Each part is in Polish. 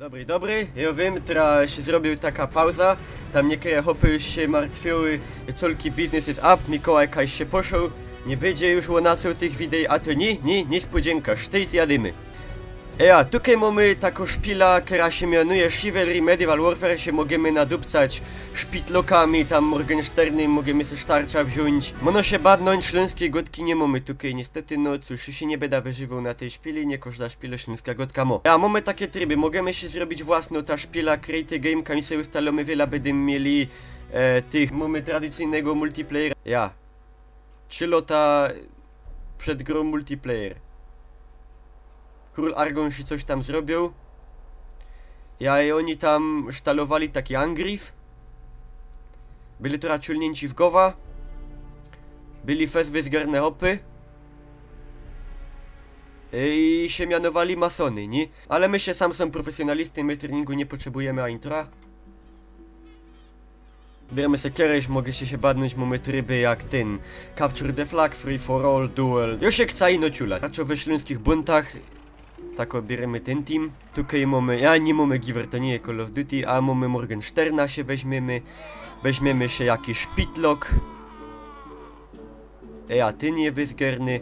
Dobry, ja wiem, teraz się zrobił taka pauza. Tam niektóre hopy już się martwiły, colki biznes jest up, Mikołaj Kaś się poszedł. Nie będzie już u nas tych widei, a to niespodzianka, sztej zjadymy. Ja, tutaj mamy taką szpila, która się mianuje Chivalry Medieval Warfare, się możemy nadupcać szpitlokami, tam Morgensternem, możemy sobie sztarcza wziąć. Mono się badnąć, śląskiej gotki nie mamy tutaj niestety, no cóż, się nie będę wyżywał na tej szpili, nie każda szpila śląska gotka mo. Ja, mamy takie tryby, możemy się zrobić własną, ta szpila, create game, kami sobie ustalamy wiele, będziemy mieli tych, mamy tradycyjnego multiplayera. Ja, 3 lata przed grą multiplayer. Król Argon się coś tam zrobił. Ja i oni tam sztalowali taki angriff. Byli to raczulnięci w głowa. Byli fest wyzgarne hopy. I się mianowali masony, nie? Ale my się sam są profesjonalisty, my treningu nie potrzebujemy, a intra. Bierzemy sobie kiedyś, mogę się badnąć, mamy tryby jak ten Capture the Flag, Free for All, Duel. Już jak cajno ciula. Raczej we śląskich buntach. Tak bierzemy ten team. Tutaj mamy, ja nie mamy Giver, to nie jest Call of Duty, a mamy Morgensterna się weźmiemy. Weźmiemy się jakiś Szpitlock. Ja, ten jest wyzgerny.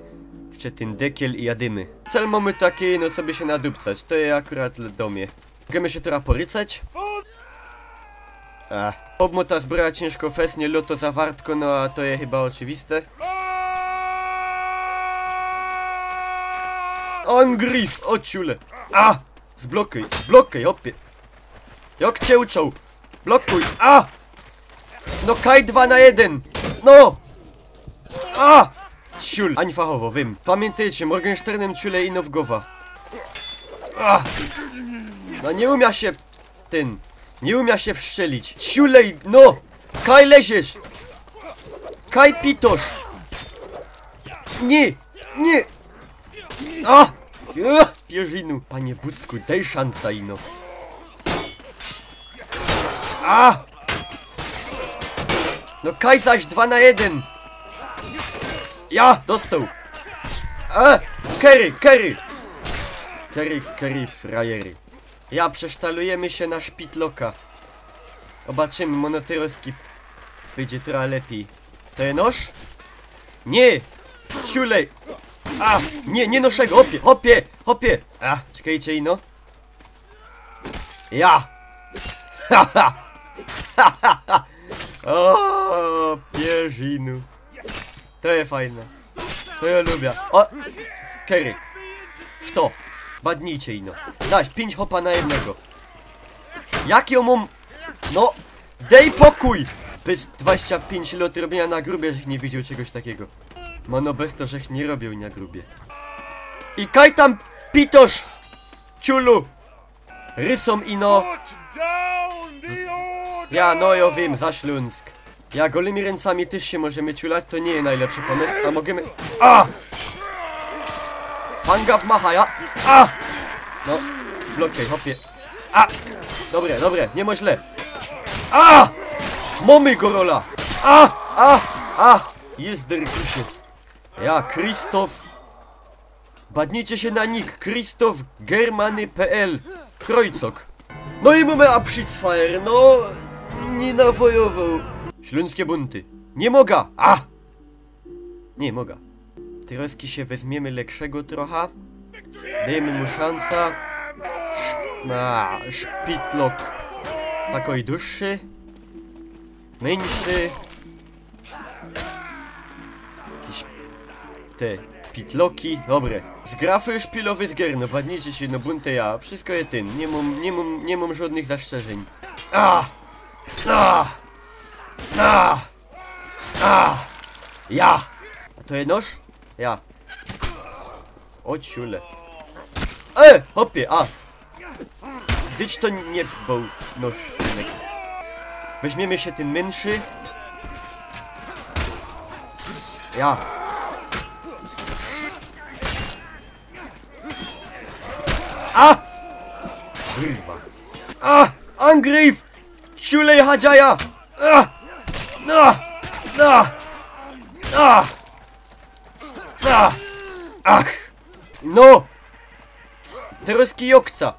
Jeszcze ten dekiel i jadymy. Cel mamy taki, no co by się nadupcać, to jest akurat do mnie. Możemy się teraz porycać. Obmota zbroja ciężko fesnie, loto zawartko, no a to jest chyba oczywiste. Angriff, o ciule. Zblokuj, hopie. Jak cię uczą? Blokuj, no kaj 2 na 1. No. Ciul, ani fachowo, wiem. Pamiętajcie, Morgensternem ciule ino w głowa. No nie umia się nie umia się wszczelić. Ciulej, no! Kaj leziesz! Kaj pitosz! Nie! Pierzinu! Panie Bucku, daj szansa ino. No kaj zaś 2 na 1! Ja! Dostał! Kerry, frajery. Ja, przesztalujemy się na Szpitlocka. Zobaczymy, monotyroski wyjdzie trochę lepiej. To jest nóż? Nie! Ciulej! Nie noszego, hopie! Czekajcie ino. Ja! O, pierzinu. To jest fajne. To ja lubię. O! Kerry. W to. Badnijcie ino. Daś, 5 hopa na jednego. Jak ją mam... No! Dej pokój! Bez 25 lat robienia na grubie, żech nie widział czegoś takiego. Mano bez to, żech nie robił na grubie. I kaj tam pitosz! Ciulu! Rycą ino! Ja, no ja wiem, za Śląsk. Ja gołymi ręcami też się możemy ciulać, to nie jest najlepszy pomysł, a możemy... Fanga w macha, ja! No, blokuj, hopie. Dobre, nie ma źle. Mamy gorola! Jest derkusie. Ja, Krzysztof. Badnijcie się na nick, Krzysztof Germany.pl Krojcok. No i mamy Abschiedsfeier, no... Nie nawojował. Śląskie bunty. Nie mogę! Nie mogę. Teraz się weźmiemy lepszego trochę. Dajemy mu szansę. Szpitlock. Taki dłuższy. Mniejszy. Jakieś te pitloki. Dobre. Z grafy szpilowy z gier. No badnijcie się, no bunty ja. Wszystko jest ten. Nie mam żadnych zastrzeżeń. Ja! A to jest nóż? Ja. O ciule. Hopie, Dyć to nie był nóż, synek. Weźmiemy się ten mniejszy. Ja. Kurwa. Angriff! Ciulej hadzia! No! Teraz kijokca!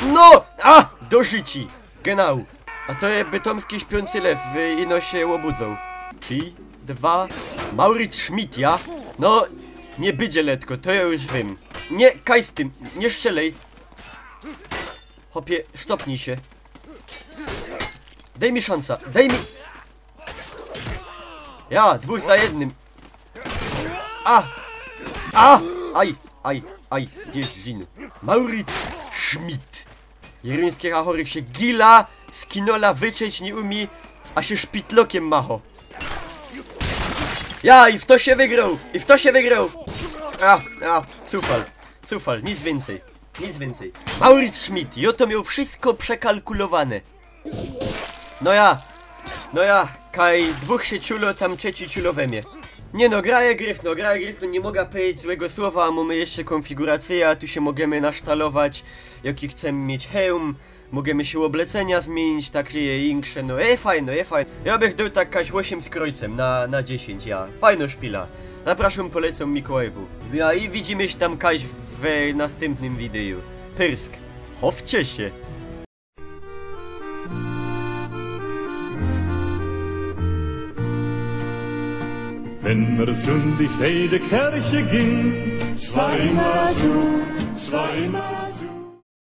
No! A! Do życi! Genau. A to jest bytomski śpiący lew, ino się łobudzą. 3, 2... Maurits Schmidt, ja? No, nie będzie letko, to ja już wiem. Nie, kaj z tym, nie strzelej. Hopie, sztopnij się. Daj mi szansa, daj mi... Ja, 2 za 1. A! A! Aj, aj, aj, gdzie jest zin? Maurits Schmidt. Jeryński chorych się gila z kinola wyczeć nie umie, a się szpitlokiem macho. Ja, i w to się wygrał! I w to się wygrał! Cufal, nic więcej. Nic więcej. Maurits Schmidt, to miał wszystko przekalkulowane. No ja, kaj 2 się ciulo, tam 3 ciulo we mnie. Nie no, graje Gryfno, nie mogę powiedzieć złego słowa, a mamy jeszcze konfigurację, a tu się możemy nasztalować, jaki chcemy mieć hełm, możemy się oblecenia zmienić, takie insze, no fajno. Ja bych dał tak kaś 8 z krojcem na 10, ja. Fajno szpila. Zapraszam, polecam Mikołajowu. Ja i widzimy się tam kaś w następnym wideo. Pyrsk. Chowcie się. Wenn er sündig sei, de Kirche ging, 's war immer so, 's war immer